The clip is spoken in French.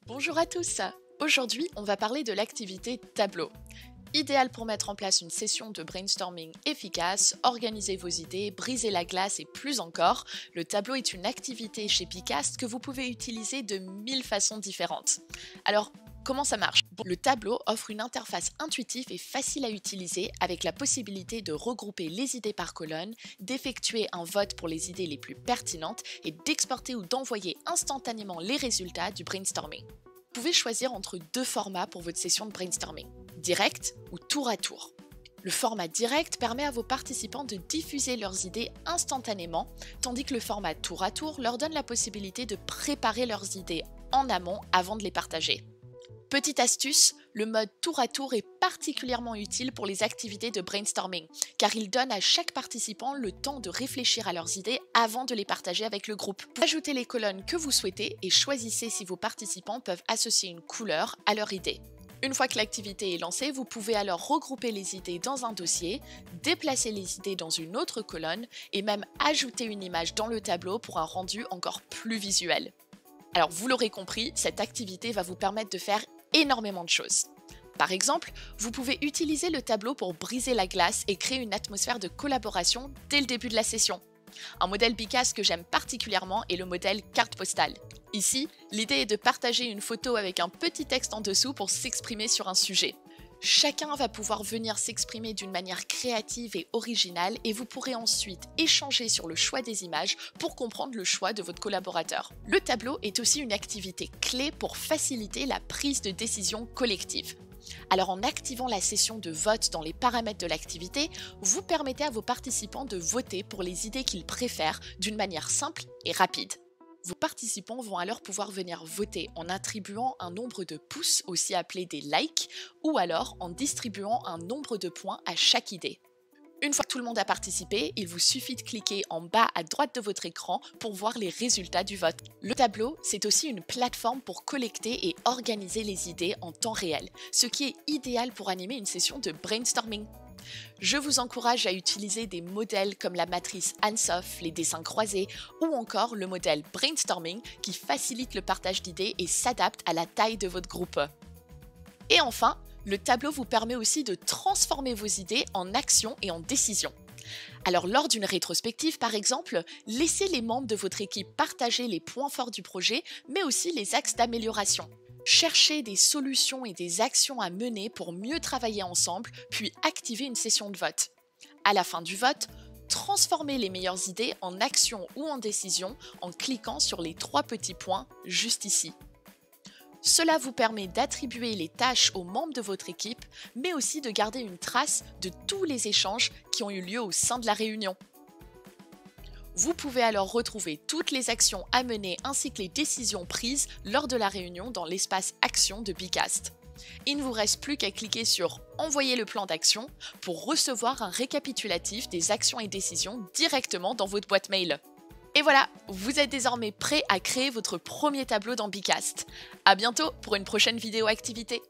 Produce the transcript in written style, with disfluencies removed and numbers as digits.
Bonjour à tous. Aujourd'hui, on va parler de l'activité tableau. Idéal pour mettre en place une session de brainstorming efficace, organiser vos idées, briser la glace et plus encore, le tableau est une activité chez Picast que vous pouvez utiliser de 1000 façons différentes. Alors, comment ça marche? Le tableau offre une interface intuitive et facile à utiliser avec la possibilité de regrouper les idées par colonne, d'effectuer un vote pour les idées les plus pertinentes et d'exporter ou d'envoyer instantanément les résultats du brainstorming. Vous pouvez choisir entre deux formats pour votre session de brainstorming, direct ou tour à tour. Le format direct permet à vos participants de diffuser leurs idées instantanément, tandis que le format tour à tour leur donne la possibilité de préparer leurs idées en amont avant de les partager. Petite astuce, le mode tour à tour est particulièrement utile pour les activités de brainstorming, car il donne à chaque participant le temps de réfléchir à leurs idées avant de les partager avec le groupe. Ajoutez les colonnes que vous souhaitez et choisissez si vos participants peuvent associer une couleur à leur idée. Une fois que l'activité est lancée, vous pouvez alors regrouper les idées dans un dossier, déplacer les idées dans une autre colonne et même ajouter une image dans le tableau pour un rendu encore plus visuel. Alors vous l'aurez compris, cette activité va vous permettre de faire énormément de choses. Par exemple, vous pouvez utiliser le tableau pour briser la glace et créer une atmosphère de collaboration dès le début de la session. Un modèle Picast que j'aime particulièrement est le modèle carte postale. Ici, l'idée est de partager une photo avec un petit texte en dessous pour s'exprimer sur un sujet. Chacun va pouvoir venir s'exprimer d'une manière créative et originale et vous pourrez ensuite échanger sur le choix des images pour comprendre le choix de votre collaborateur. Le tableau est aussi une activité clé pour faciliter la prise de décision collective. Alors en activant la session de vote dans les paramètres de l'activité, vous permettez à vos participants de voter pour les idées qu'ils préfèrent d'une manière simple et rapide. Vos participants vont alors pouvoir venir voter en attribuant un nombre de pouces, aussi appelé des likes, ou alors en distribuant un nombre de points à chaque idée. Une fois que tout le monde a participé, il vous suffit de cliquer en bas à droite de votre écran pour voir les résultats du vote. Le tableau, c'est aussi une plateforme pour collecter et organiser les idées en temps réel, ce qui est idéal pour animer une session de brainstorming. Je vous encourage à utiliser des modèles comme la matrice Ansoff, les dessins croisés ou encore le modèle Brainstorming qui facilite le partage d'idées et s'adapte à la taille de votre groupe. Et enfin, le tableau vous permet aussi de transformer vos idées en actions et en décisions. Alors lors d'une rétrospective par exemple, laissez les membres de votre équipe partager les points forts du projet mais aussi les axes d'amélioration. Cherchez des solutions et des actions à mener pour mieux travailler ensemble, puis activer une session de vote. À la fin du vote, transformez les meilleures idées en actions ou en décisions en cliquant sur les 3 petits points juste ici. Cela vous permet d'attribuer les tâches aux membres de votre équipe, mais aussi de garder une trace de tous les échanges qui ont eu lieu au sein de la réunion. Vous pouvez alors retrouver toutes les actions à mener ainsi que les décisions prises lors de la réunion dans l'espace Action de Picast. Il ne vous reste plus qu'à cliquer sur Envoyer le plan d'action pour recevoir un récapitulatif des actions et décisions directement dans votre boîte mail. Et voilà, vous êtes désormais prêt à créer votre premier tableau dans Picast. À bientôt pour une prochaine vidéo activité.